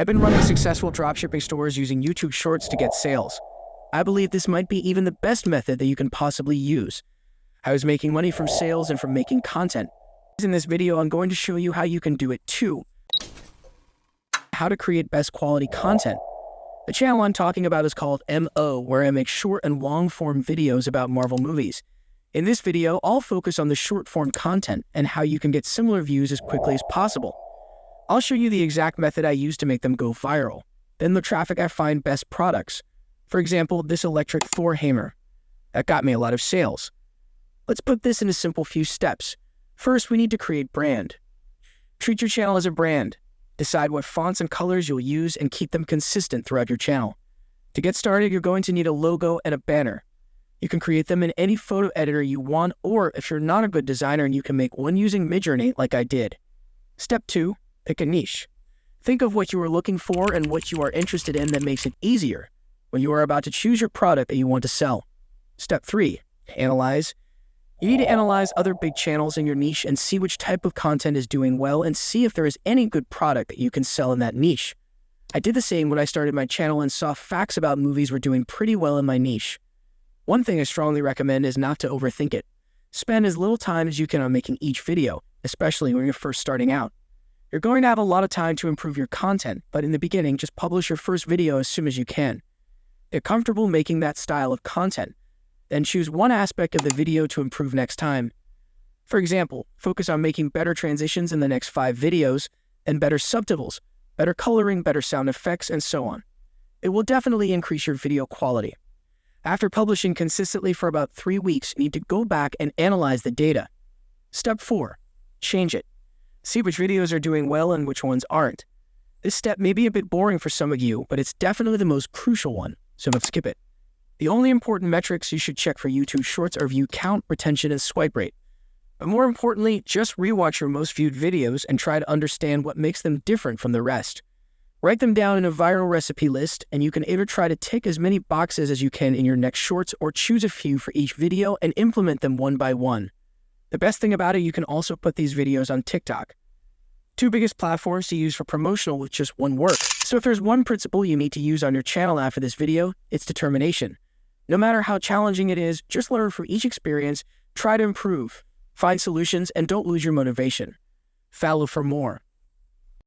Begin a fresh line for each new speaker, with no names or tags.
I've been running successful dropshipping stores using YouTube Shorts to get sales. I believe this might be even the best method that you can possibly use. I was making money from sales and from making content. In this video, I'm going to show you how you can do it too. How to create best quality content. The channel I'm talking about is called MO, where I make short and long form videos about Marvel movies. In this video, I'll focus on the short form content and how you can get similar views as quickly as possible. I'll show you the exact method I use to make them go viral, then the traffic I find best products. For example, this electric Thor hammer. That got me a lot of sales. Let's put this in a simple few steps. First, we need to create brand. Treat your channel as a brand. Decide what fonts and colors you'll use and keep them consistent throughout your channel. To get started, you're going to need a logo and a banner. You can create them in any photo editor you want, or if you're not a good designer, you can make one using Midjourney like I did. Step 2. Pick a niche. Think of what you are looking for and what you are interested in that makes it easier when you are about to choose your product that you want to sell. Step 3. Analyze. You need to analyze other big channels in your niche and see which type of content is doing well and see if there is any good product that you can sell in that niche. I did the same when I started my channel and saw facts about movies were doing pretty well in my niche. One thing I strongly recommend is not to overthink it. Spend as little time as you can on making each video, especially when you're first starting out. You're going to have a lot of time to improve your content, but in the beginning, just publish your first video as soon as you can. Get comfortable making that style of content. Then choose one aspect of the video to improve next time. For example, focus on making better transitions in the next 5 videos, and better subtitles, better coloring, better sound effects, and so on. It will definitely increase your video quality. After publishing consistently for about 3 weeks, you need to go back and analyze the data. Step 4. Change it. See which videos are doing well and which ones aren't. This step may be a bit boring for some of you, but it's definitely the most crucial one, so don't skip it. The only important metrics you should check for YouTube Shorts are view count, retention, and swipe rate. But more importantly, just rewatch your most viewed videos and try to understand what makes them different from the rest. Write them down in a viral recipe list, and you can either try to tick as many boxes as you can in your next shorts or choose a few for each video and implement them one by one. The best thing about it, you can also put these videos on TikTok. 2 biggest platforms to use for promotional with just one work. So if there's one principle you need to use on your channel after this video, it's determination. No matter how challenging it is, just learn from each experience, try to improve, find solutions, and don't lose your motivation. Follow for more.